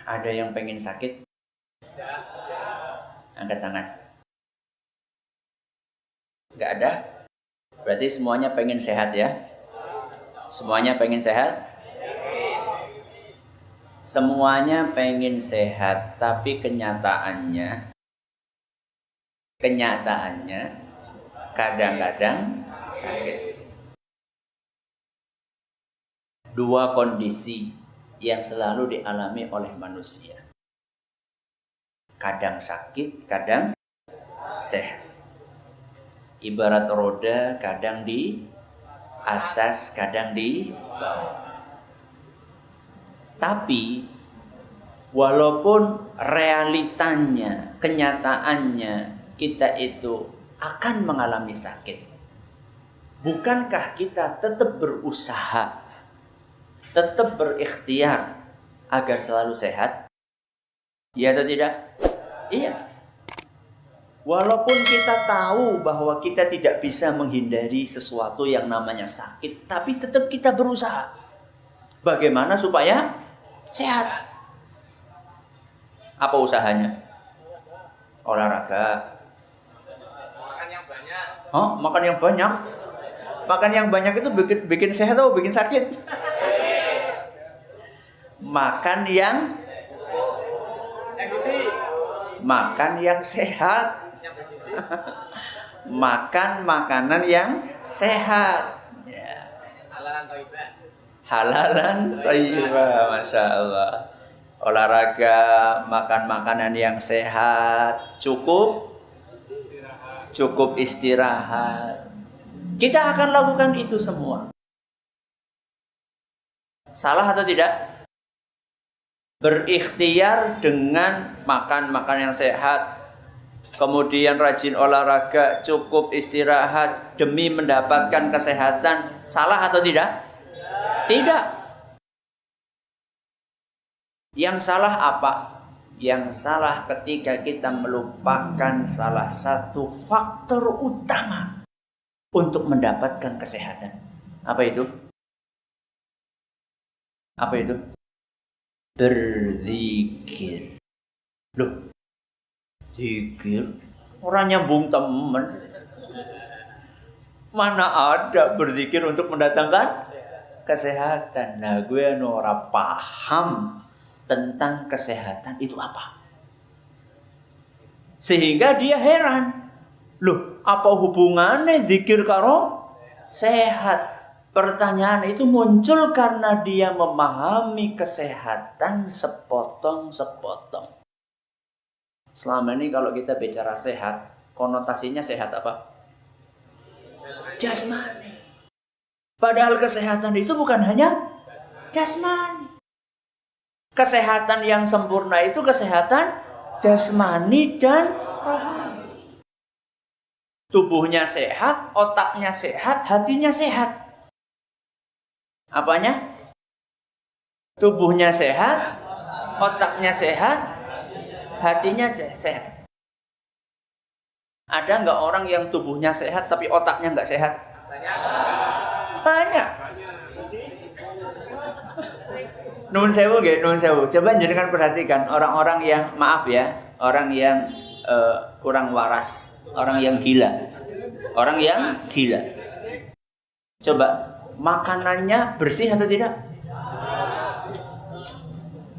Ada yang pengen sakit? Angkat tangan. Nggak ada? Berarti semuanya pengen sehat ya? Semuanya pengen sehat? Semuanya pengen sehat, tapi kenyataannya kadang-kadang sakit. Dua kondisi yang selalu dialami oleh manusia. Kadang sakit, kadang sehat. Ibarat roda, kadang di atas, kadang di bawah. Tapi walaupun realitanya, kenyataannya kita itu akan mengalami sakit, bukankah kita tetap berusaha, tetap berikhtiar agar selalu sehat? Iya atau tidak? Iya. Walaupun kita tahu bahwa kita tidak bisa menghindari sesuatu yang namanya sakit, tapi tetap kita berusaha. Bagaimana supaya sehat? Apa usahanya? Olahraga. Makan yang banyak. Oh, makan yang banyak. Makan yang banyak itu bikin sehat atau bikin sakit? Makan yang sehat. Makan makanan yang sehat. Ya. Halalan thayyibah, Masya Allah. Olahraga, makan makanan yang sehat, cukup istirahat. Kita akan lakukan itu semua. Salah atau tidak? Berikhtiar dengan makan yang sehat, kemudian rajin olahraga, cukup istirahat demi mendapatkan kesehatan. Salah atau tidak? Tidak. Yang salah apa? Yang salah ketika kita melupakan salah satu faktor utama untuk mendapatkan kesehatan. Apa itu? Apa itu? Berzikir. Loh, zikir? Orang nyambung temen. Mana ada berzikir untuk mendatangkan kesehatan? Nah, gue ora paham tentang kesehatan itu apa. Sehingga dia heran. Loh, apa hubungannya zikir karo sehat? Pertanyaan itu muncul karena dia memahami kesehatan sepotong-sepotong. Selama ini kalau kita bicara sehat, konotasinya sehat apa? Jasmani. Padahal kesehatan itu bukan hanya jasmani. Kesehatan yang sempurna itu kesehatan jasmani dan rohani. Tubuhnya sehat, otaknya sehat, hatinya sehat. Apanya? Tubuhnya sehat, otaknya sehat, hatinya sehat. Ada nggak orang yang tubuhnya sehat tapi otaknya nggak sehat? Banyak. Nun sewu nggih, nun sewu. Coba jenengan perhatikan orang-orang yang maaf ya, orang yang kurang waras, orang yang gila. Orang yang gila. Coba makanannya bersih atau tidak?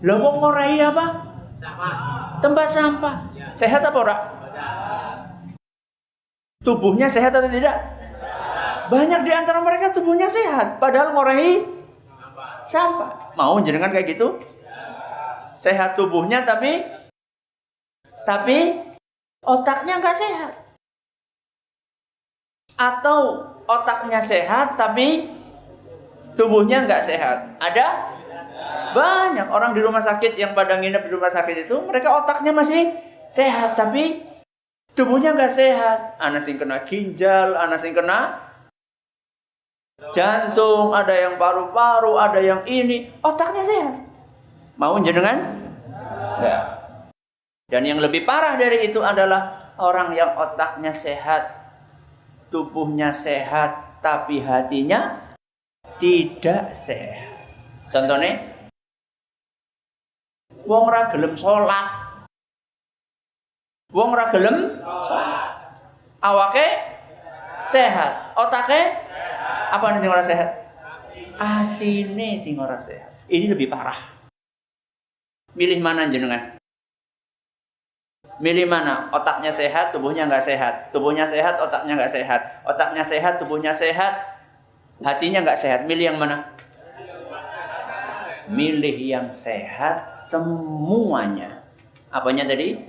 Lah wong ngorai apa? Tempat sampah. Sehat apa ora? Tubuhnya sehat atau tidak? Banyak di antara mereka tubuhnya sehat, padahal ngorai sampah. Mau jenengan kayak gitu? Sehat tubuhnya tapi otaknya nggak sehat. Atau otaknya sehat tapi tubuhnya nggak sehat. Ada? Banyak orang di rumah sakit yang pada nginep di rumah sakit itu, mereka otaknya masih sehat tapi tubuhnya nggak sehat. Ana sing kena ginjal, ana sing kena jantung, ada yang paru-paru, ada yang ini, otaknya sehat. Mau jenengan? Enggak. Dan yang lebih parah dari itu adalah orang yang otaknya sehat, tubuhnya sehat, tapi hatinya tidak sehat. Contohnya, Wong ora gelem salat. Wong ora gelem salat. Awake sehat, otake apa sing ora sehat? Atine sing ora sehat. Ini lebih parah. Milih mana jenengan? Milih mana? Otaknya sehat, tubuhnya nggak sehat. Tubuhnya sehat, otaknya nggak sehat. Otaknya sehat, tubuhnya sehat, hatinya nggak sehat. Milih yang mana? Milih yang sehat semuanya. Apanya tadi?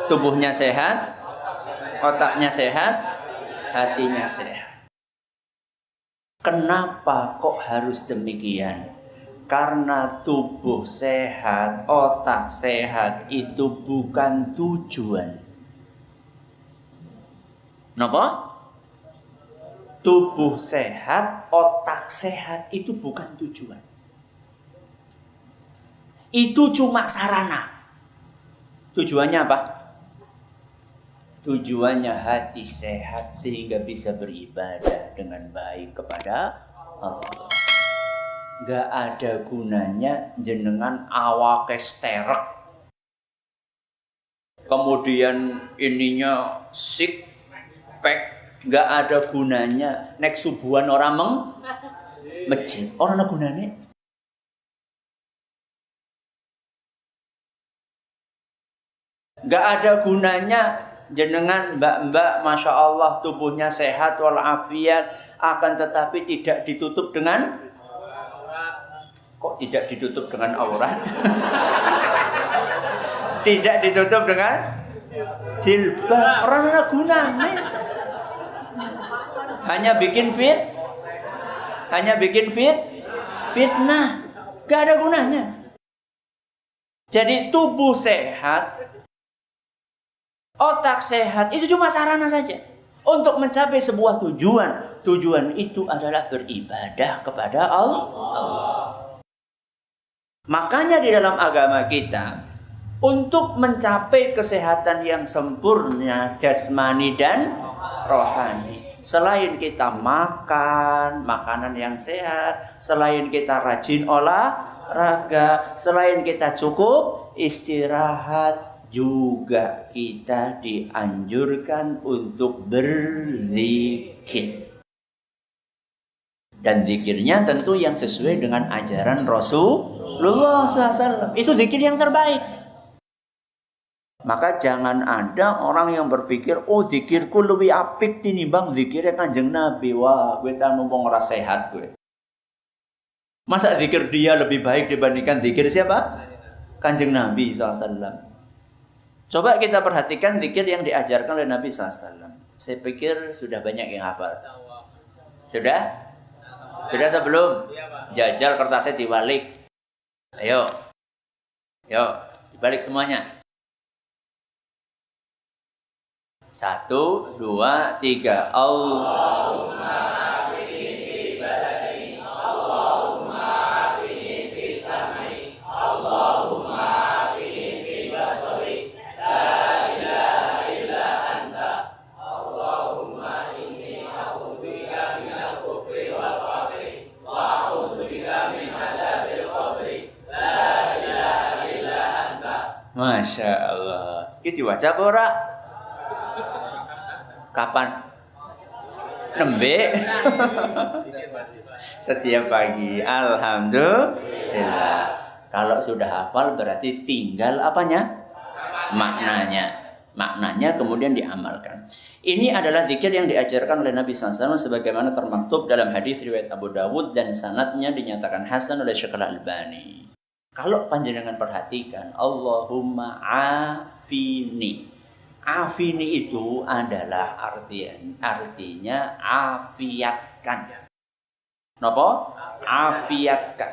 Tubuhnya sehat, otaknya sehat, hatinya sehat. Kenapa kok harus demikian? Karena tubuh sehat, otak sehat itu bukan tujuan. Kenapa? Tubuh sehat, otak sehat itu bukan tujuan. Itu cuma sarana. Tujuannya apa? Tujuannya hati sehat sehingga bisa beribadah dengan baik kepada Allah. Gak ada gunanya jenengan awake sterek. Kemudian ininya sik pack, gak ada gunanya nek subuhan orang masjid. Orang ada gunanya. Gak ada gunanya jenengan mbak-mbak Masya Allah tubuhnya sehat walafiat, akan tetapi tidak ditutup dengan kok tidak ditutup dengan aurat? Tidak ditutup dengan jilbab. Orang ada gunanya. Hanya bikin fitnah. Gak ada gunanya. Jadi tubuh sehat, otak sehat itu cuma sarana saja untuk mencapai sebuah tujuan. Tujuan itu adalah beribadah kepada Allah. Makanya di dalam agama kita, untuk mencapai kesehatan yang sempurna jasmani dan rohani, selain kita makan makanan yang sehat, selain kita rajin olahraga, selain kita cukup istirahat, juga kita dianjurkan untuk berzikir. Dan zikirnya tentu yang sesuai dengan ajaran Rasulullah SAW. Itu zikir yang terbaik. Maka jangan ada orang yang berpikir, oh zikirku lebih apik tinimbang zikirnya Kanjeng Nabi. Wah, gue tak ngomong ora sehat gue. Masa zikir dia lebih baik dibandingkan zikir siapa? Kanjeng Nabi SAW. Coba kita perhatikan zikir yang diajarkan oleh Nabi SAW. Saya pikir sudah banyak yang hafal. Sudah? Sudah atau belum? Jajal kertasnya dibalik. Ayo. Dibalik semuanya. 1, 2, 3. Allahumma afini fi badani, Allahumma afini fi sam'i, Allahumma afini fi basari, la ilaha illa anta, Allahumma inni a'udzubika minal kufri wal faqri, wa a'udzubika min adzabil qabri, la ilaha illa anta. Masya Allah. Itu diwaca apa ora? Kapan? Nembe? Setiap pagi. Alhamdulillah. Kalau sudah hafal berarti tinggal apanya? Maknanya. Maknanya kemudian diamalkan. Ini adalah zikir yang diajarkan oleh Nabi SAW sebagaimana termaktub dalam hadis riwayat Abu Dawud dan sanadnya dinyatakan hasan oleh Syekh Al-Albani. Kalau panjenengan perhatikan, Allahumma afini. Afini itu adalah artinya afiatkan. Napa? Afiatkan.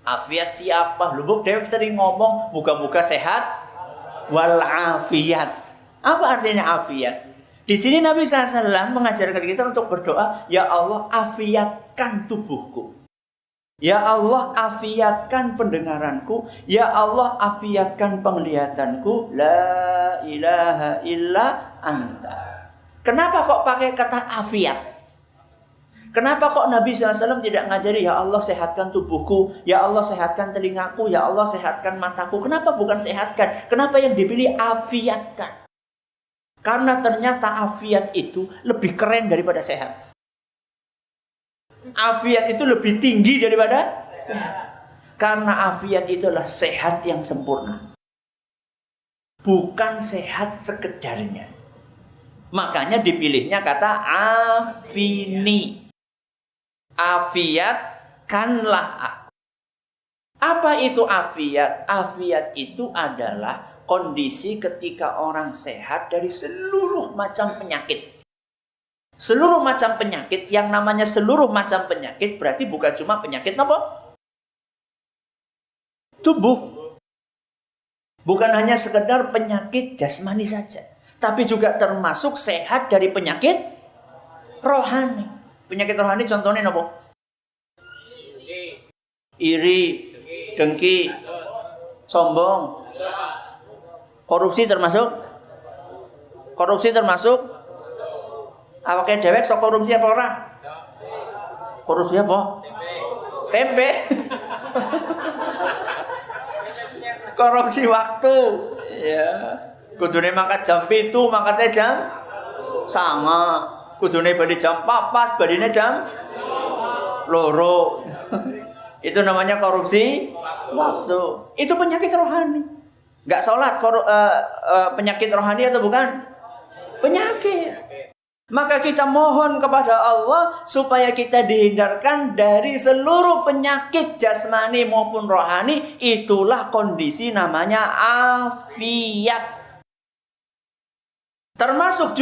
Afiat siapa? Lubuk dewek sering ngomong muga-muga sehat wal afiat. Apa artinya afiat? Di sini Nabi SAW mengajarkan kita untuk berdoa, ya Allah afiatkan tubuhku. Ya Allah afiatkan pendengaranku. Ya Allah afiatkan penglihatanku. La ilaha illa anta. Kenapa kok pakai kata afiat? Kenapa kok Nabi SAW tidak ngajari, ya Allah sehatkan tubuhku, ya Allah sehatkan telingaku, ya Allah sehatkan mataku? Kenapa bukan sehatkan? Kenapa yang dipilih afiatkan? Karena ternyata afiat itu lebih keren daripada sehat. Afiat itu lebih tinggi daripada sehat. Karena afiat itu adalah sehat yang sempurna. Bukan sehat sekedarnya. Makanya dipilihnya kata afini. Afiatkanlah aku. Apa itu afiat? Afiat itu adalah kondisi ketika orang sehat dari seluruh macam penyakit. Seluruh macam penyakit, yang namanya seluruh macam penyakit berarti bukan cuma penyakit apa? Tubuh. Bukan hanya sekedar penyakit jasmani saja, tapi juga termasuk sehat dari penyakit rohani. Penyakit rohani contohnya apa? Iri, dengki, sombong. Korupsi termasuk? Korupsi termasuk? Awake dewek sok korupsi apa ora? Korupsi apa? Tempe. Korupsi waktu. Ya. Kudune mangkat jam 7, mangkatnya jam sama. Kudune bali jam 4, baline jam loro. Itu namanya korupsi waktu. Itu penyakit rohani. Enggak sholat, penyakit rohani atau bukan? Penyakit. Maka kita mohon kepada Allah supaya kita dihindarkan dari seluruh penyakit jasmani maupun rohani. Itulah kondisi namanya afiat. Termasuk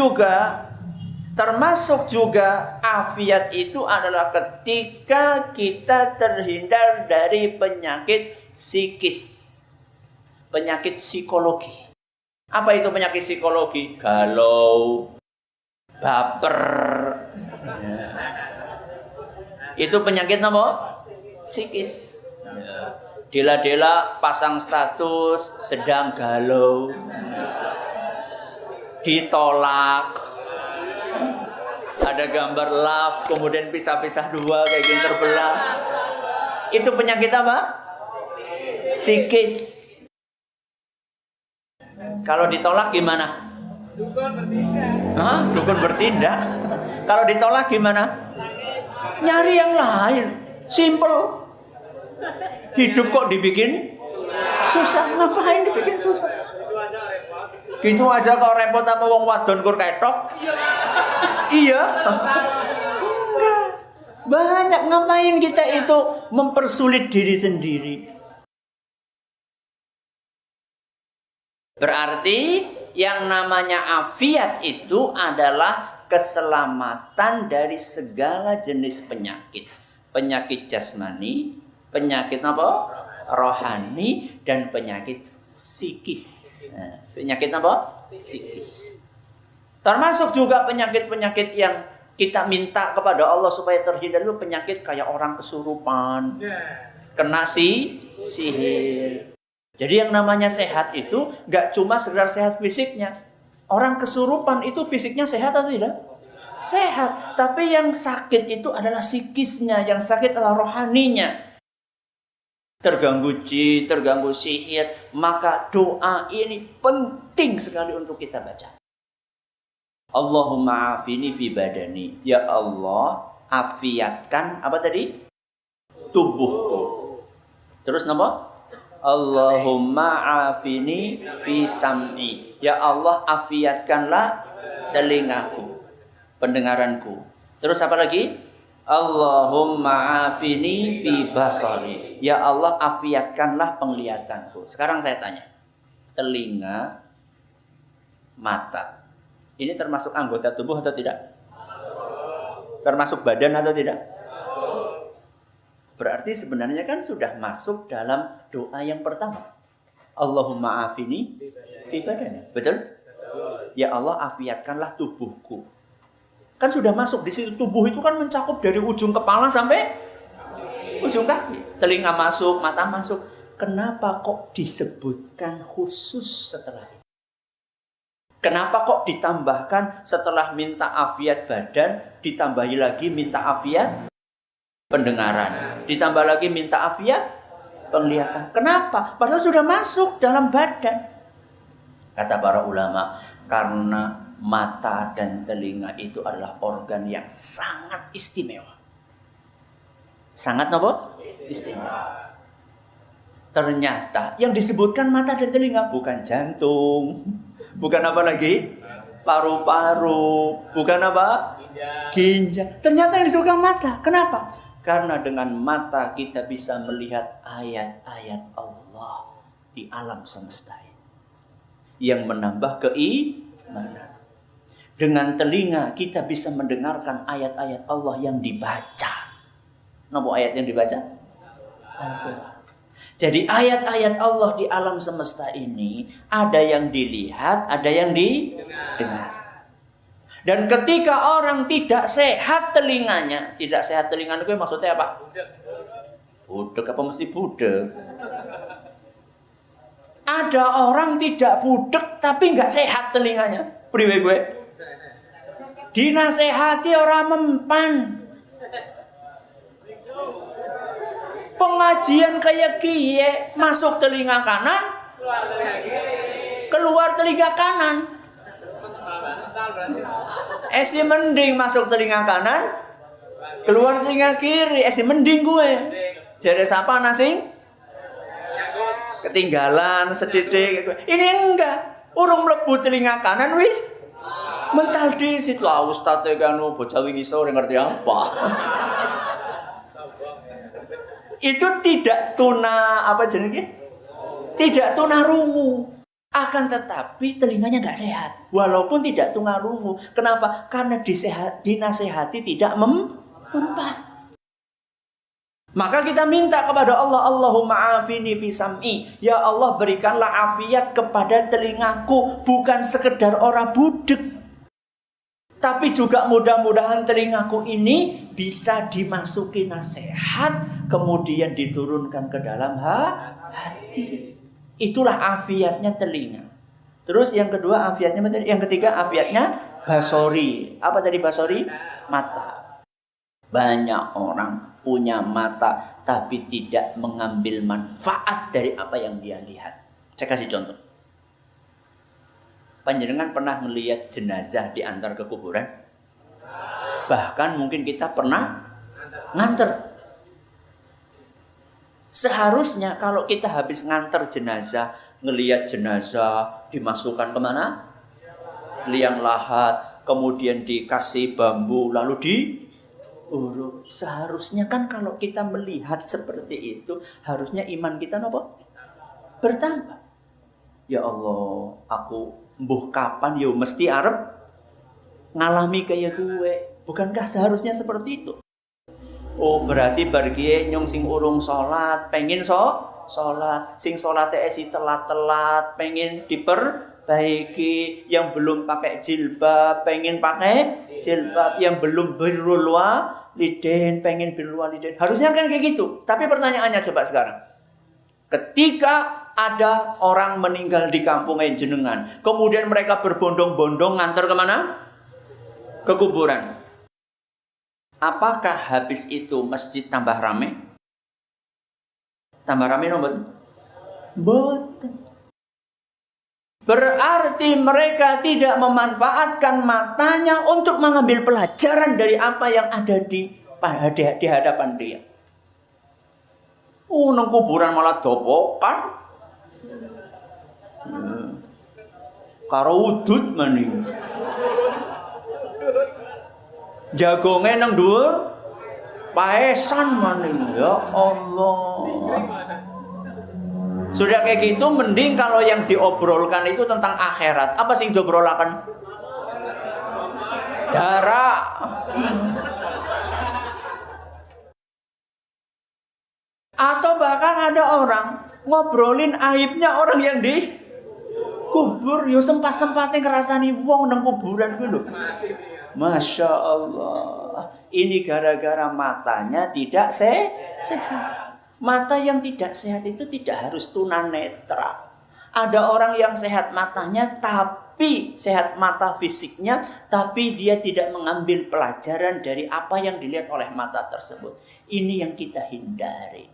juga afiat itu adalah ketika kita terhindar dari penyakit psikis, penyakit psikologi. Apa itu penyakit psikologi? Galau, baper. Itu penyakit apa? Psikis. Dela-dela pasang status sedang galau, ditolak. Ada gambar love, kemudian pisah-pisah dua kayak gini terbelah. Itu penyakit apa? Psikis. Kalau ditolak gimana? Dukun bertindak. Hah? Dukun bertindak. Kalau ditolak gimana? Nyari yang lain. Simple. Hidup kok dibikin susah. Ngapain dibikin susah? Gitu aja kok repot apa wong wadon kur ketok. Iya. Enggak. Banyak ngapain kita itu mempersulit diri sendiri. Berarti yang namanya afiat itu adalah keselamatan dari segala jenis penyakit. Penyakit jasmani, penyakit apa? Rohani, dan penyakit psikis. Nah, penyakit apa? Psikis. Termasuk juga penyakit-penyakit yang kita minta kepada Allah supaya terhindar, itu penyakit kayak orang kesurupan, kena sihir. Jadi yang namanya sehat itu gak cuma sekedar sehat fisiknya. Orang kesurupan itu fisiknya sehat atau tidak? Sehat. Tapi yang sakit itu adalah psikisnya. Yang sakit adalah rohaninya. Terganggu jin, terganggu sihir. Maka doa ini penting sekali untuk kita baca. Allahumma afini fi badani. Ya Allah, afiatkan apa tadi? Tubuhku. Terus nama? Allahumma afini fi sam'i. Ya Allah, afiatkanlah telingaku, pendengaranku. Terus apa lagi? Allahumma afini fi basari. Ya Allah, afiatkanlah penglihatanku. Sekarang saya tanya. Telinga, mata. Ini termasuk anggota tubuh atau tidak? Termasuk badan atau tidak? Berarti sebenarnya kan sudah masuk dalam doa yang pertama. Allahumma afini fi badani. Betul? Ya Allah, afiatkanlah tubuhku. Kan sudah masuk di situ. Tubuh itu kan mencakup dari ujung kepala sampai ujung kaki. Telinga masuk, mata masuk. Kenapa kok disebutkan khusus setelah itu? Kenapa kok ditambahkan setelah minta afiat badan, ditambahi lagi minta afiat pendengaran, ditambah lagi minta afiat penglihatan? Kenapa? Padahal sudah masuk dalam badan. Kata para ulama, karena mata dan telinga itu adalah organ yang sangat istimewa. Sangat apa? Istimewa. Ternyata yang disebutkan mata dan telinga bukan jantung, bukan apa lagi? Paru-paru, bukan apa? Ginjal. Ternyata yang disebutkan mata. Kenapa? Karena dengan mata kita bisa melihat ayat-ayat Allah di alam semesta ini yang menambah keimanan. Dengan telinga kita bisa mendengarkan ayat-ayat Allah yang dibaca. Napa ayat yang dibaca? Al-Quran. Jadi ayat-ayat Allah di alam semesta ini ada yang dilihat, ada yang didengar. Dan ketika orang tidak sehat telinganya, tidak sehat telinganya itu maksudnya apa? Budek apa mesti budek? Ada orang tidak budek tapi nggak sehat telinganya. Priwe gue? Dinasehati orang mempan. Pengajian kayak kie masuk telinga kanan, keluar telinga kanan. Esi mending masuk telinga kanan, keluar telinga kiri. Esi mending gue. Jadi siapa nasing? Ketinggalan sedidik. Ini enggak. Urung mlebu telinga kanan wis mental disit lah ustaz kanu bocah wingi sore ngerti apa. Itu tidak tuna apa jenenge? Tidak tunarungu. Akan tetapi telinganya nggak sehat. Walaupun tidak tunarungu. Kenapa? Karena dinasehati tidak mempan. Maka kita minta kepada Allah, Allahumma afini fi sam'i. Ya Allah, berikanlah afiat kepada telingaku. Bukan sekedar orang budek. Tapi juga mudah-mudahan telingaku ini bisa dimasuki nasihat, kemudian diturunkan ke dalam hati. Itulah afiatnya telinga. Terus yang kedua afiatnya, yang ketiga afiatnya basori. Apa tadi basori? Mata. Banyak orang punya mata tapi tidak mengambil manfaat dari apa yang dia lihat. Saya kasih contoh. Panjenengan pernah melihat jenazah diantar ke kuburan? Bahkan mungkin kita pernah nganter. Seharusnya kalau kita habis nganter jenazah, ngelihat jenazah dimasukkan kemana? Liang lahat, kemudian dikasih bambu, lalu diurut. Seharusnya kan kalau kita melihat seperti itu, harusnya iman kita apa? Bertambah. Ya Allah, aku mbuh kapan yo mesti arep ngalami kayak gue. Bukankah seharusnya seperti itu? Oh, berarti bargie nyong sing urung salat, pengen salat, sing salate esi telat-telat, pengen diperbaiki, yang belum pakai jilbab, pengen pakai jilbab, yang belum birrul walidain, pengen birrul walidain. Harusnya kan kayak gitu. Tapi pertanyaannya coba sekarang. Ketika ada orang meninggal di kampung jenengan, kemudian mereka berbondong-bondong nganter kemana? Ke kuburan. Apakah habis itu masjid tambah rame? Tambah rame no betul? Betul. Berarti mereka tidak memanfaatkan matanya untuk mengambil pelajaran dari apa yang ada di hadapan dia. Nang kuburan malah dopokan. Karo udut maning. Jagonge nang dhuwur paesan maning. Ya Allah. Sudah kayak gitu mending kalau yang diobrolkan itu tentang akhirat. Apa sih yang diobrolakan? Darah. Atau bahkan ada orang ngobrolin aibnya orang yang di kubur. Yo sempat-sempatnya ngerasani wong nang kuburan ku lho. Masya Allah. Ini gara-gara matanya tidak sehat. Mata yang tidak sehat itu tidak harus tunanetra. Ada orang yang sehat matanya tapi sehat mata fisiknya, tapi dia tidak mengambil pelajaran dari apa yang dilihat oleh mata tersebut. Ini yang kita hindari.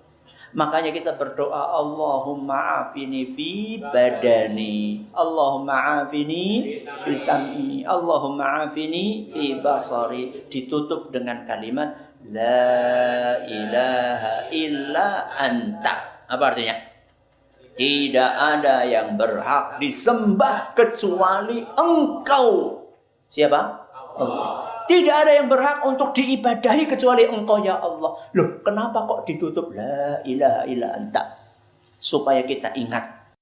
Makanya kita berdoa, Allahumma afini fi badani, Allahumma afini fi sam'i, Allahumma afini fi basari. Ditutup dengan kalimat La ilaha illa anta. Apa artinya? Tidak ada yang berhak disembah kecuali Engkau. Siapa? Allah. Tidak ada yang berhak untuk diibadahi kecuali Engkau ya Allah. Loh, kenapa kok ditutup La ilaha illa anta? Supaya kita ingat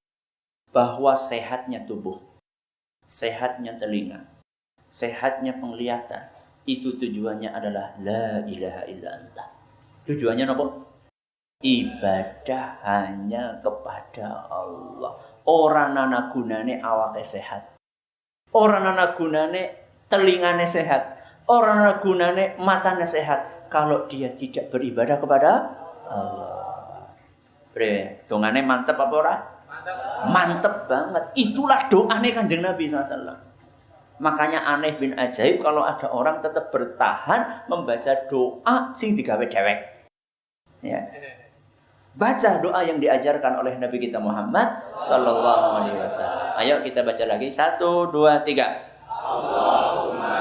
bahwa sehatnya tubuh, sehatnya telinga, sehatnya penglihatan, itu tujuannya adalah La ilaha illa anta. Tujuannya apa? Ibadah hanya kepada Allah. Orang nana gunane awake sehat. Orang nana gunane telingane sehat. Orang nana gunane matanya sehat. Kalau dia tidak beribadah kepada Allah. Dongane mantep apa ora? Mantep banget. Itulah doane Kanjeng Nabi SAW. Makanya aneh bin ajaib kalau ada orang tetap bertahan membaca doa sing digawe dewek. Ya. Baca doa yang diajarkan oleh Nabi kita Muhammad sallallahu alaihi wasallam. Ayo kita baca lagi. 1, 2, 3. Allahumma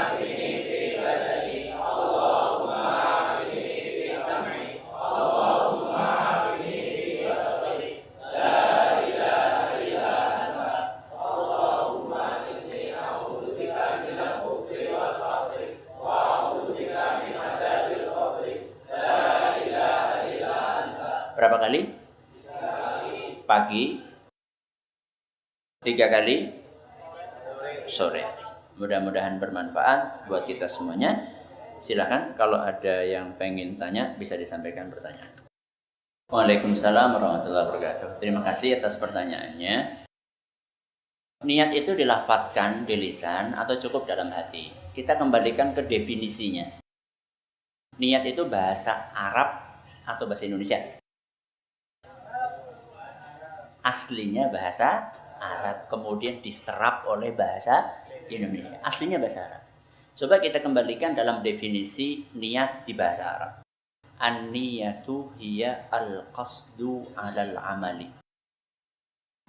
afini fi badani, Allahumma afini fi sam'i, Allahumma afini fi basari. La ilaha illa anta, Allahumma inni a'udzubika minal kufri wal faqri wa a'udzubika min adzabil qabri. La ilaha illa anta. Berapa kali? 3 kali. Pagi. 3 kali sore. Mudah-mudahan bermanfaat buat kita semuanya. Silakan kalau ada yang pengen tanya bisa disampaikan pertanyaan. Waalaikumsalam warahmatullahi wabarakatuh. Terima kasih atas pertanyaannya. Niat itu dilafadzkan di lisan atau cukup dalam hati? Kita kembalikan ke definisinya. Niat itu bahasa Arab atau bahasa Indonesia? Aslinya bahasa Arab, kemudian diserap oleh bahasa Indonesia. Aslinya bahasa Arab. Coba kita kembalikan dalam definisi niat di bahasa Arab. An-niyatu hiya al-qasdu 'alal amali.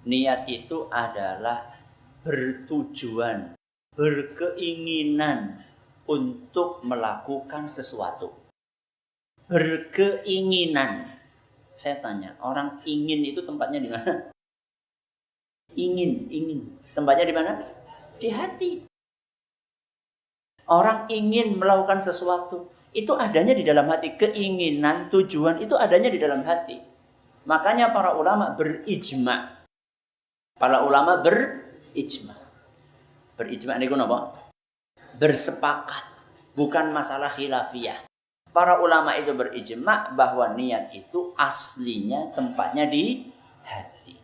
Niat itu adalah bertujuan, berkeinginan untuk melakukan sesuatu. Berkeinginan. Saya tanya, orang ingin itu tempatnya di mana? Ingin. Tempatnya di mana? Di hati. Orang ingin melakukan sesuatu, itu adanya di dalam hati. Keinginan, tujuan itu adanya di dalam hati. Makanya para ulama berijma. Para ulama berijma. Berijma ini apa? Bersepakat. Bukan masalah khilafiyah. Para ulama itu berijma bahwa niat itu aslinya tempatnya di hati.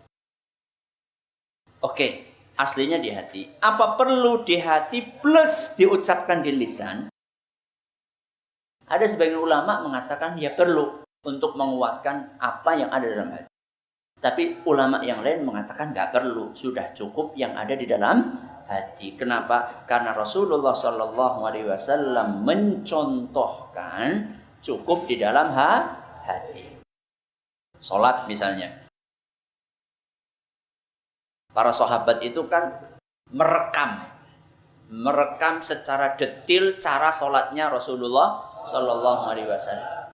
Oke, aslinya di hati. Apa perlu di hati plus diucapkan di lisan? Ada sebagian ulama mengatakan ya perlu untuk menguatkan apa yang ada dalam hati. Tapi ulama yang lain mengatakan nggak perlu, sudah cukup yang ada di dalam hati. Kenapa? Karena Rasulullah Shallallahu Alaihi Wasallam mencontohkan cukup di dalam hati. Salat misalnya. Para sahabat itu kan merekam secara detail cara sholatnya Rasulullah Sallallahu Alaihi Wasallam.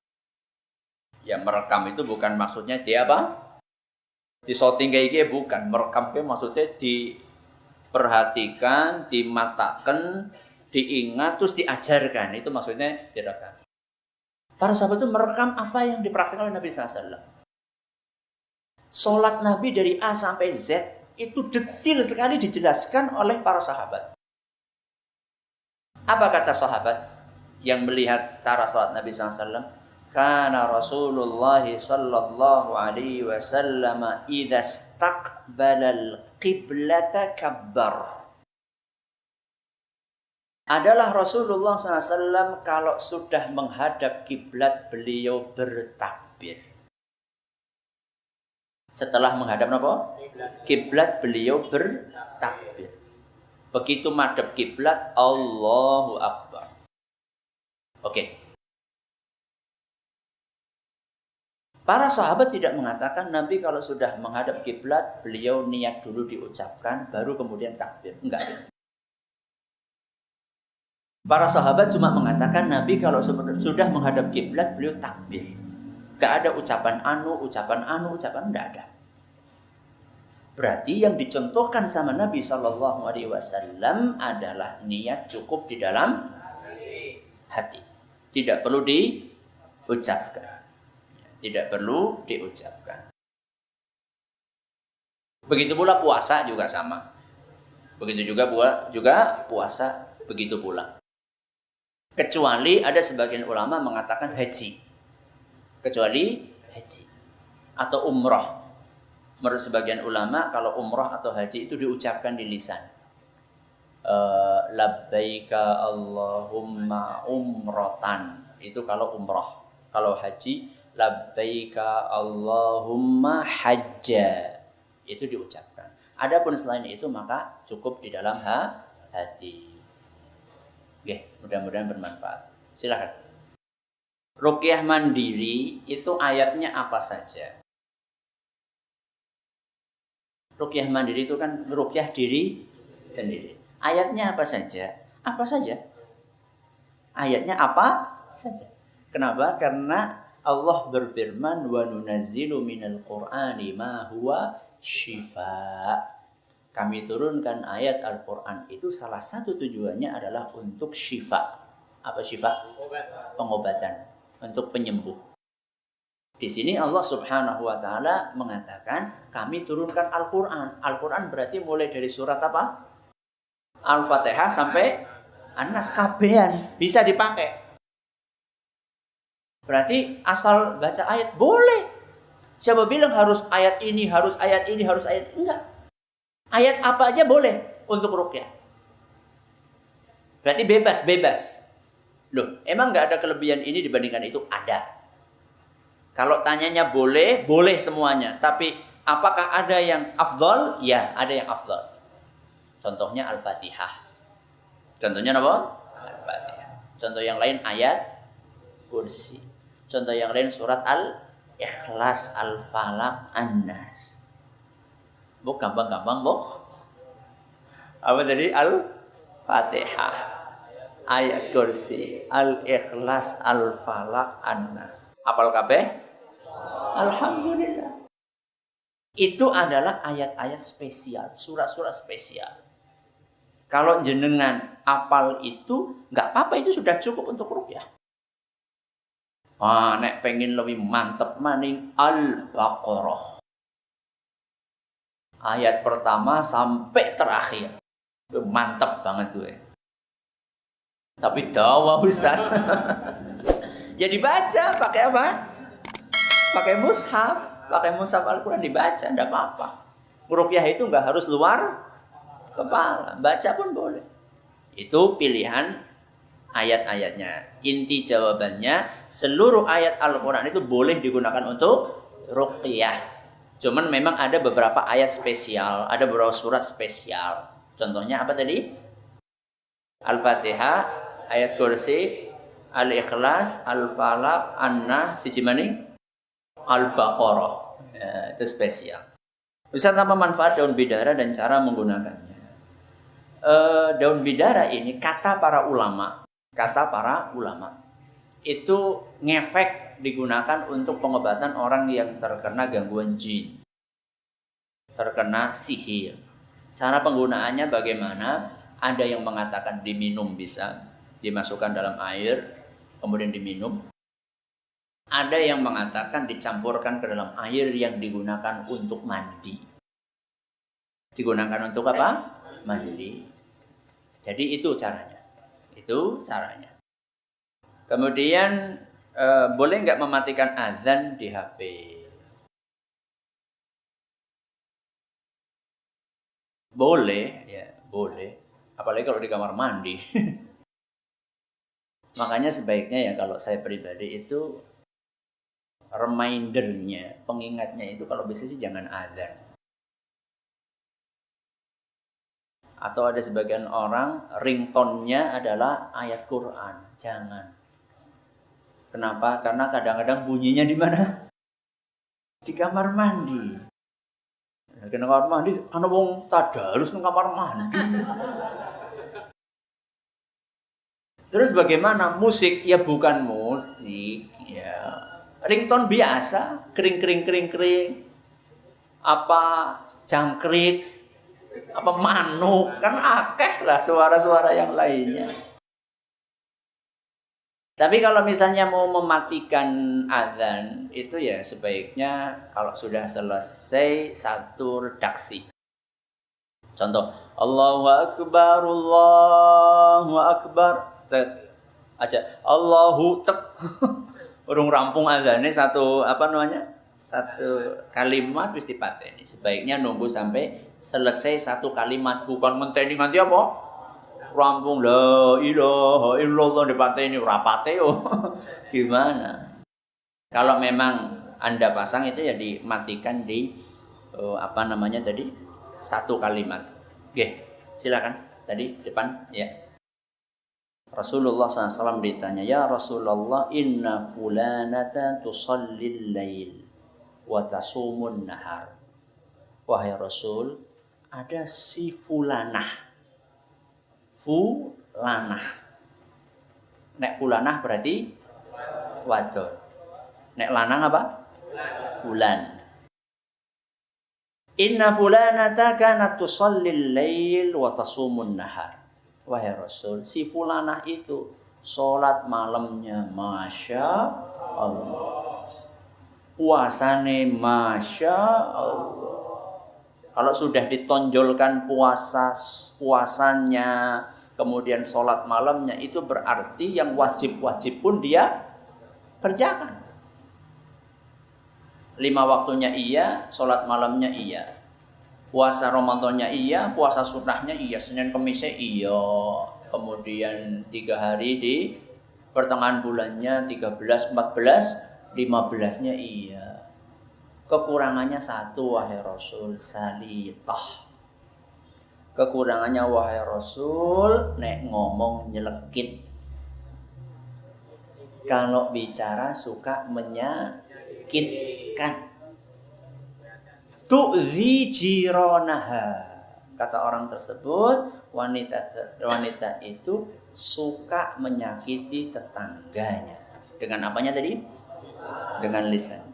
Ya merekam itu bukan maksudnya dia apa? Di shooting kayak gini bukan. Merekam itu maksudnya diperhatikan, dimatakan, diingat, terus diajarkan. Itu maksudnya direkam. Para sahabat itu merekam apa yang dipraktikkan oleh Nabi SAW. Sholat Nabi dari A sampai Z itu detail sekali dijelaskan oleh para sahabat. Apa kata sahabat yang melihat cara sholat Nabi SAW? Kana Rasulullah sallallahu alaihi wasallam idza istaqbala al-qiblata kabbar. Adalah Rasulullah SAW kalau sudah menghadap kiblat beliau bertakbir. Setelah menghadap apa? Kiblat beliau bertakbir. Begitu madhep kiblat, Allahu Akbar. Oke. Para sahabat tidak mengatakan Nabi kalau sudah menghadap kiblat, beliau niat dulu diucapkan, baru kemudian takbir. Enggak. Para sahabat cuma mengatakan Nabi kalau sudah menghadap kiblat, beliau takbir. Enggak ada ucapan anu, enggak ada. Berarti yang dicontohkan sama Nabi SAW adalah niat cukup di dalam hati. Tidak perlu diucapkan. Tidak perlu diucapkan. Begitu pula puasa juga sama. Begitu juga puasa begitu pula. Kecuali ada sebagian ulama mengatakan haji. Kecuali haji atau umrah. Menurut sebagian ulama kalau umrah atau haji itu diucapkan di lisan. Labbaika Allahumma umratan. Itu kalau umrah. Kalau haji labbaika Allahumma hajja, itu diucapkan. Adapun selain itu maka cukup di dalam hati. Oke, mudah-mudahan bermanfaat. Silakan. Ruqyah mandiri itu ayatnya apa saja? Ruqyah mandiri itu kan ruqyah diri sendiri. Ayatnya apa saja? Apa saja? Ayatnya apa saja? Kenapa? Karena Allah berfirman wa nunazzilu minal Qur'ani ma huwa syifa. Kami turunkan ayat Al-Qur'an itu salah satu tujuannya adalah untuk syifa. Apa syifa? Pengobatan, untuk penyembuh. Di sini Allah Subhanahu wa taala mengatakan kami turunkan Al-Qur'an. Al-Qur'an berarti mulai dari surat apa? Al-Fatihah sampai An-Nas, kabehan bisa dipakai. Berarti asal baca ayat boleh. Siapa bilang harus ayat ini, harus ayat ini, harus ayat ini? Enggak. Ayat apa aja boleh untuk ruqyah. Berarti bebas. Loh, emang nggak ada kelebihan ini dibandingkan itu? Ada. Kalau tanyanya boleh semuanya. Tapi apakah ada yang afdal? Ya, ada yang afdal. Contohnya Al-Fatihah. Contohnya apa? Al-Fatihah. Contoh yang lain ayat kursi. Contoh yang lain surat Al-Ikhlas, Al-Falaq, An-Nas. Bu, gampang-gampang, Bu. Apa tadi? Al-Fatihah, ayat kursi, Al-Ikhlas, Al-Falaq, An-Nas. Apal kabeh? Alhamdulillah. Itu adalah ayat-ayat spesial, surat-surat spesial. Kalau jenengan apal itu, nggak apa-apa, itu sudah cukup untuk ruqyah. Nek pengen lebih mantep maning Al-Baqarah. Ayat pertama sampai terakhir. Mantep banget gue. Tapi dawa Ustaz. Ya dibaca pakai apa? Pakai mushaf. Pakai mushaf Al-Quran dibaca, enggak apa-apa. Ruqyah itu enggak harus luar kepala. Baca pun boleh. Itu pilihan ayat-ayatnya. Inti jawabannya, seluruh ayat Al-Quran itu boleh digunakan untuk ruqyah. Cuman memang ada beberapa ayat spesial, ada beberapa surat spesial. Contohnya apa tadi? Al-Fatihah, ayat kursi, Al-Ikhlas, Al-Falaq, An-Nas, siji maning Al-Baqarah. Ya, itu spesial. Ustaz, apa manfaat daun bidara dan cara menggunakannya? Daun bidara ini kata para ulama itu ngefek digunakan untuk pengobatan orang yang terkena gangguan jin, terkena sihir. Cara penggunaannya bagaimana? Ada yang mengatakan diminum bisa, dimasukkan dalam air kemudian diminum. Ada yang mengatakan dicampurkan ke dalam air yang digunakan untuk mandi. Digunakan untuk apa? Mandi. Jadi itu caranya. Kemudian boleh nggak mematikan azan di HP? Boleh, ya boleh. Apalagi kalau di kamar mandi. Makanya sebaiknya ya kalau saya pribadi itu remindernya, pengingatnya itu kalau bisa sih jangan azan. Atau ada sebagian orang ringtone-nya adalah ayat Quran. Jangan. Kenapa? Karena kadang-kadang bunyinya di mana? Di kamar mandi. Di kamar mandi, ana wong tadarus nang kamar mandi. Terus bagaimana musik? Ya bukan musik, ya. Ringtone biasa, kering. Apa jangkrik, apa manuk, kan akeh lah suara-suara yang lainnya. Tapi kalau misalnya mau mematikan azan, itu ya sebaiknya kalau sudah selesai satu redaksi. Contoh, Allahu Akbar, Allahu Akbar. Aja Allahu tek. Urung rampung azannya satu satu kalimat wis dipateni. Sebaiknya nunggu sampai selesai satu kalimat, bukan ngenteni nganti apa? Rampung la ilaha illallah dipateni ora pate yo. Gimana? Kalau memang Anda pasang itu ya dimatikan di tadi satu kalimat. Oke, silakan. Tadi depan ya. Rasulullah SAW ditanya, ya Rasulullah, inna fulanata tusallil lail wa tasumun nahar. Wahai Rasul, ada si fulanah. Nek fulanah berarti wadon. Nek lanang apa? Fulan. Inna fulanata kanat tusallil lail wa tasumun nahar. Wahai Rasul, si fulanah itu sholat malamnya Masya Allah, puasane Masya Allah. Kalau sudah ditonjolkan puasanya, kemudian sholat malamnya, itu berarti yang wajib-wajib pun dia kerjakan. 5 waktunya iya, sholat malamnya iya. Puasa Ramadannya iya, puasa sunnahnya iya, Senin Kemisnya iya. Kemudian 3 hari di pertengahan bulannya 13, 14, 15-nya iya. Kekurangannya satu, wahai Rasul, salitah. Kekurangannya wahai Rasul, nek ngomong nyelekit. Kalau bicara suka menyakitkan. Tu'zi jiranaha. Kata orang tersebut, wanita itu suka menyakiti tetangganya. Dengan apanya tadi? Dengan lisan.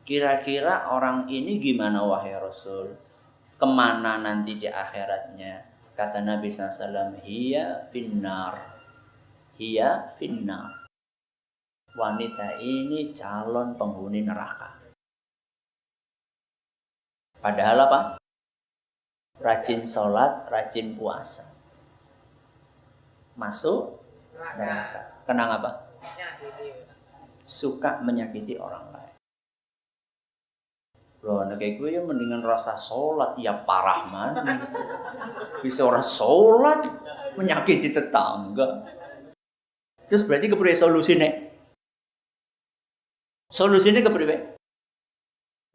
Kira-kira orang ini gimana wahai Rasul? Kemana nanti di akhiratnya? Kata Nabi SAW, hiya finnar. Hiya finnar. Wanita ini calon penghuni neraka. Padahal apa? Rajin sholat, rajin puasa. Masuk neraka. Kenang apa? Suka menyakiti orang lain. Loh, kayak gue ya mendingan rasa sholat, ya parah mana. Bisa orang sholat, menyakiti tetangga. Terus berarti kepriwe solusine? Solusine kepriwe?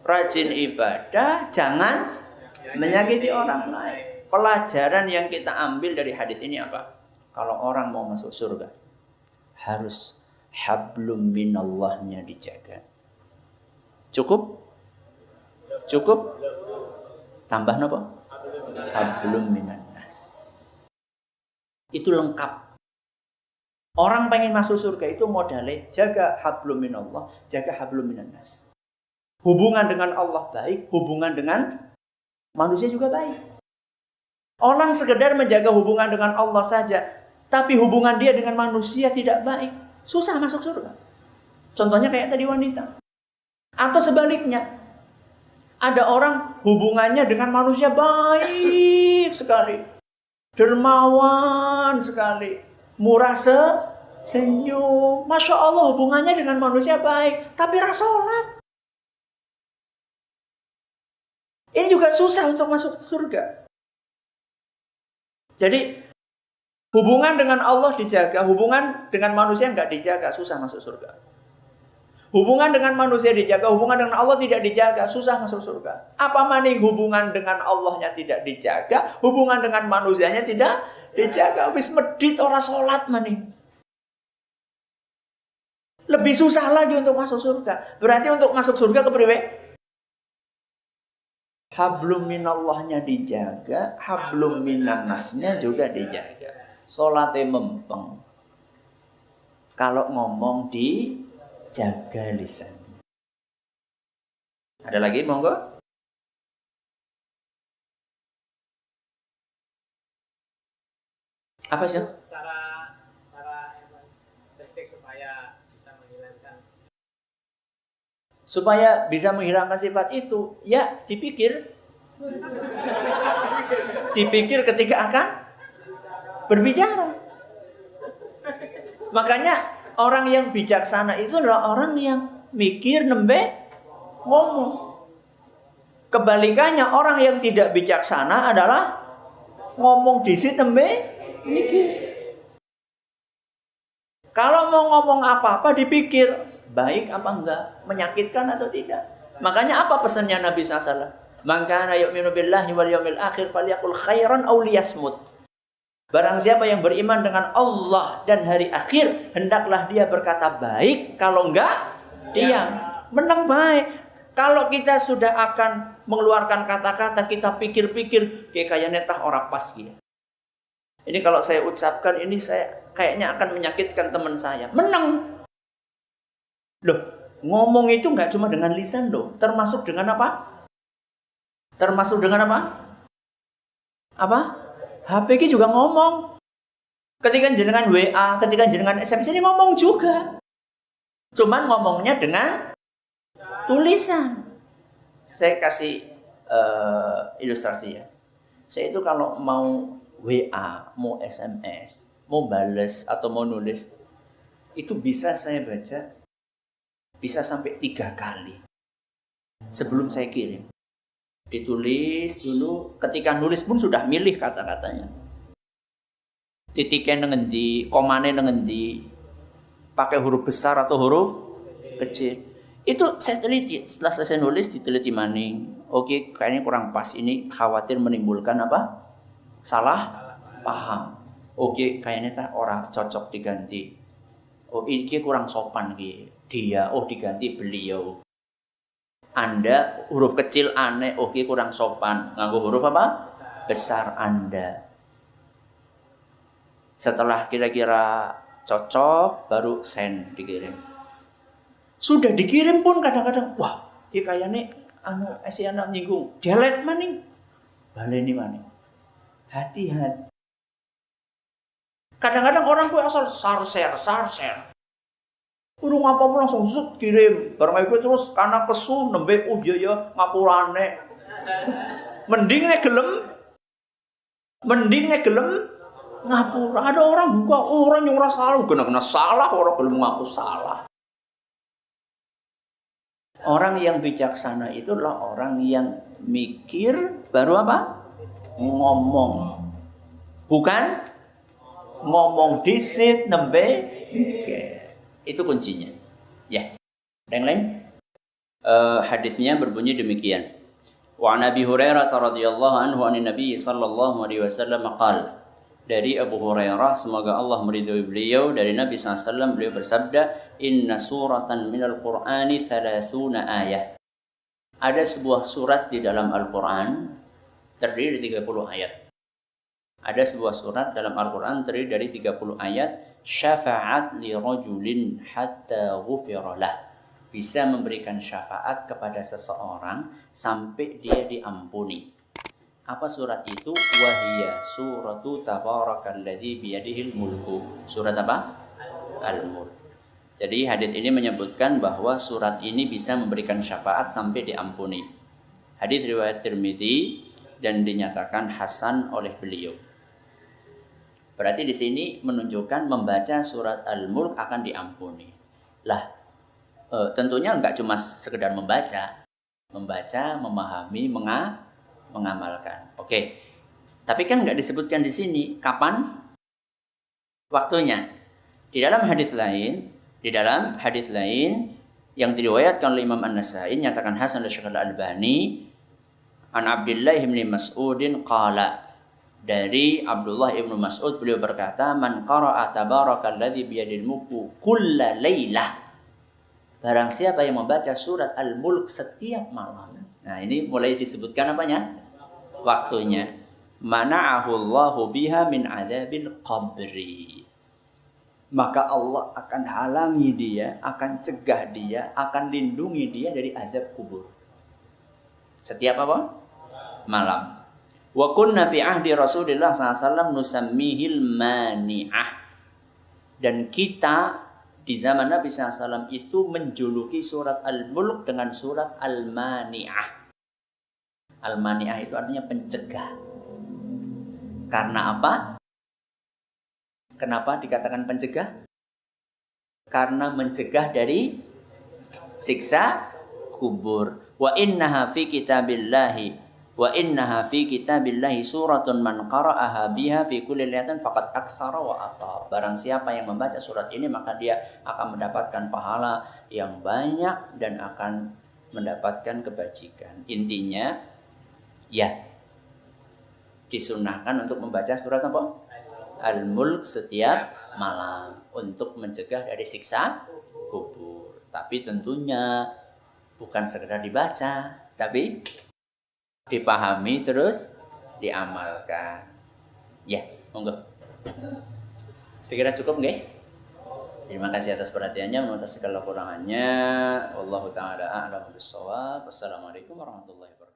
Rajin ibadah, jangan menyakiti orang lain. Pelajaran yang kita ambil dari hadis ini apa? Kalau orang mau masuk surga, harus hablum minallahnya dijaga. Cukup? Cukup? Tambah apa? Hablum minannas. Itu lengkap. Orang pengen masuk surga itu modalnya jaga hablum minallah, jaga hablum minannas. Hubungan dengan Allah baik, hubungan dengan manusia juga baik. Orang sekedar menjaga hubungan dengan Allah saja, tapi hubungan dia dengan manusia tidak baik, susah masuk surga. Contohnya kayak tadi wanita. Atau sebaliknya, ada orang hubungannya dengan manusia baik sekali, dermawan sekali, murah senyum. Masya Allah hubungannya dengan manusia baik, tapi rasa sholat. Ini juga susah untuk masuk surga. Jadi hubungan dengan Allah dijaga, hubungan dengan manusia nggak dijaga, susah masuk surga. Hubungan dengan manusia dijaga, hubungan dengan Allah tidak dijaga, susah masuk surga. Apa maning hubungan dengan Allahnya tidak dijaga, hubungan dengan manusianya tidak dijaga. Wis medit ora salat maning. Lebih susah lagi untuk masuk surga. Berarti untuk masuk surga kepriwe? Hablum minallahnya dijaga, hablum minannasnya juga dijaga. Salatnya mempeng. Kalau ngomong dijaga lisan. Ada lagi monggo? Apa sih? Cara teknik supaya bisa menghilangkan sifat itu, ya dipikir ketika akan berbicara. Makanya orang yang bijaksana itu adalah orang yang mikir nembe ngomong. Kebalikannya orang yang tidak bijaksana adalah ngomong disit nembe mikir. Kalau mau ngomong apa-apa dipikir, baik apa enggak, menyakitkan atau tidak. Makanya apa pesannya Nabi SAW? Man kana yu'minu billahi wal yawmil akhir falyaqul khairan aw liyasmut. Barang siapa yang beriman dengan Allah dan hari akhir, hendaklah dia berkata baik, kalau enggak diam. Menang baik. Kalau kita sudah akan mengeluarkan kata-kata, kita pikir-pikir, kayaknya tah ora pas gitu. Ini kalau saya ucapkan ini, saya kayaknya akan menyakitkan teman saya. Menang. Loh, ngomong itu nggak cuma dengan lisan loh, termasuk dengan apa? Termasuk dengan apa? Apa? HP ki juga ngomong. Ketika jenengan WA, ketika jenengan SMS ini ngomong juga. Cuman ngomongnya dengan tulisan. Saya kasih ilustrasi ya. Saya itu kalau mau WA, mau SMS, mau bales atau mau nulis, itu bisa saya baca bisa sampai 3 kali sebelum saya kirim. Ditulis dulu, ketika nulis pun sudah milih kata-katanya. Titiknya ngendi, komanya ngendi, pakai huruf besar atau huruf kecil. Itu saya teliti, setelah selesai nulis diteliti maning. Oke, kayaknya kurang pas, ini khawatir menimbulkan apa? Salah paham. Oke, kayaknya tak orang cocok diganti. Oh, ini kurang sopan gitu. Dia, oh diganti beliau. Anda huruf kecil aneh, oke kurang sopan. Nganggo huruf apa? Besar Anda. Setelah kira-kira cocok, baru send dikirim. Sudah dikirim pun kadang-kadang, wah, ini kayaknya si anak nyinggung. Delete maning. Baleni maning. Hati-hati. Kadang-kadang orang tuh asal share. Urung apa-apa langsung kirim. Barang itu terus karena kesuh nembe ya ngapurane. Mending nek gelem ngapura. Ada orang buka orang yang ora salah, kena salah orang gelem ngaku salah. Orang yang bijaksana itu adalah orang yang mikir baru apa? Ngomong. Bukan ngomong disit nembe mikir. Itu kuncinya. Ya. Yang lain? Hadisnya berbunyi demikian. Wa Nabi Hurairah radhiyallahu anhu an Nabi sallallahu alaihi wasallam qala. Dari Abu Hurairah, semoga Allah meridhai beliau, dari Nabi SAW beliau bersabda, "Inna suratan minal Qur'ani 30 ayat." Ada sebuah surat di dalam Al-Qur'an terdiri dari 30 ayat. Ada sebuah surat dalam Al-Qur'an terdiri dari 30 ayat. Syafa'at li rajulin hatta ghufira lah. Bisa memberikan syafaat kepada seseorang sampai dia diampuni. Apa surat itu? Wahiyya suratu tabarakalladzi biyadihil mulku. Surat apa? Al-Mulk. Jadi hadis ini menyebutkan bahwa surat ini bisa memberikan syafaat sampai diampuni. Hadis riwayat Tirmidzi dan dinyatakan hasan oleh beliau. Berarti di sini menunjukkan membaca surat Al-Mulk akan diampuni. Lah, tentunya enggak cuma sekedar membaca, memahami, mengamalkan. Oke. Tapi kan enggak disebutkan di sini kapan waktunya. Di dalam hadis lain yang diriwayatkan oleh Imam An-Nasai nyatakan hasan Syekh Al-Albani an Abdullah bin Mas'udin qala, dari Abdullah ibnu Mas'ud beliau berkata, man qara'a tabarakalladzi biyadil mulku kulla lailah, barang siapa yang membaca surat Al-Mulk setiap malam. Nah, ini mulai disebutkan apanya? Waktunya. Mana'ahu Allahu biha min adzabil qabri, maka Allah akan halangi dia, akan cegah dia, akan lindungi dia dari azab kubur. Setiap apa? Malam. Wa kunna fi ahdi Rasulillah SAW nusammihil mani'ah. Dan kita di zaman Nabi SAW itu menjuluki surat Al-Mulk dengan surat Al-Mani'ah. Al-Mani'ah itu artinya pencegah. Karena apa? Kenapa dikatakan pencegah? Karena mencegah dari siksa kubur. Wa innaha fi kitabillahi suratun man qara'aha biha fi kulli lailatin faqad aktsara wa ata. Barang siapa yang membaca surat ini maka dia akan mendapatkan pahala yang banyak dan akan mendapatkan kebajikan. Intinya ya disunahkan untuk membaca surat apa? Al-Mulk setiap malam untuk mencegah dari siksa kubur. Tapi tentunya bukan sekedar dibaca, tapi dipahami terus diamalkan. Ya, monggo. Sekira cukup nggih? Terima kasih atas perhatiannya, menurut segala kurangannya. Wallahu taala a'lam bishawab. Wassalamualaikum warahmatullahi wabarakatuh.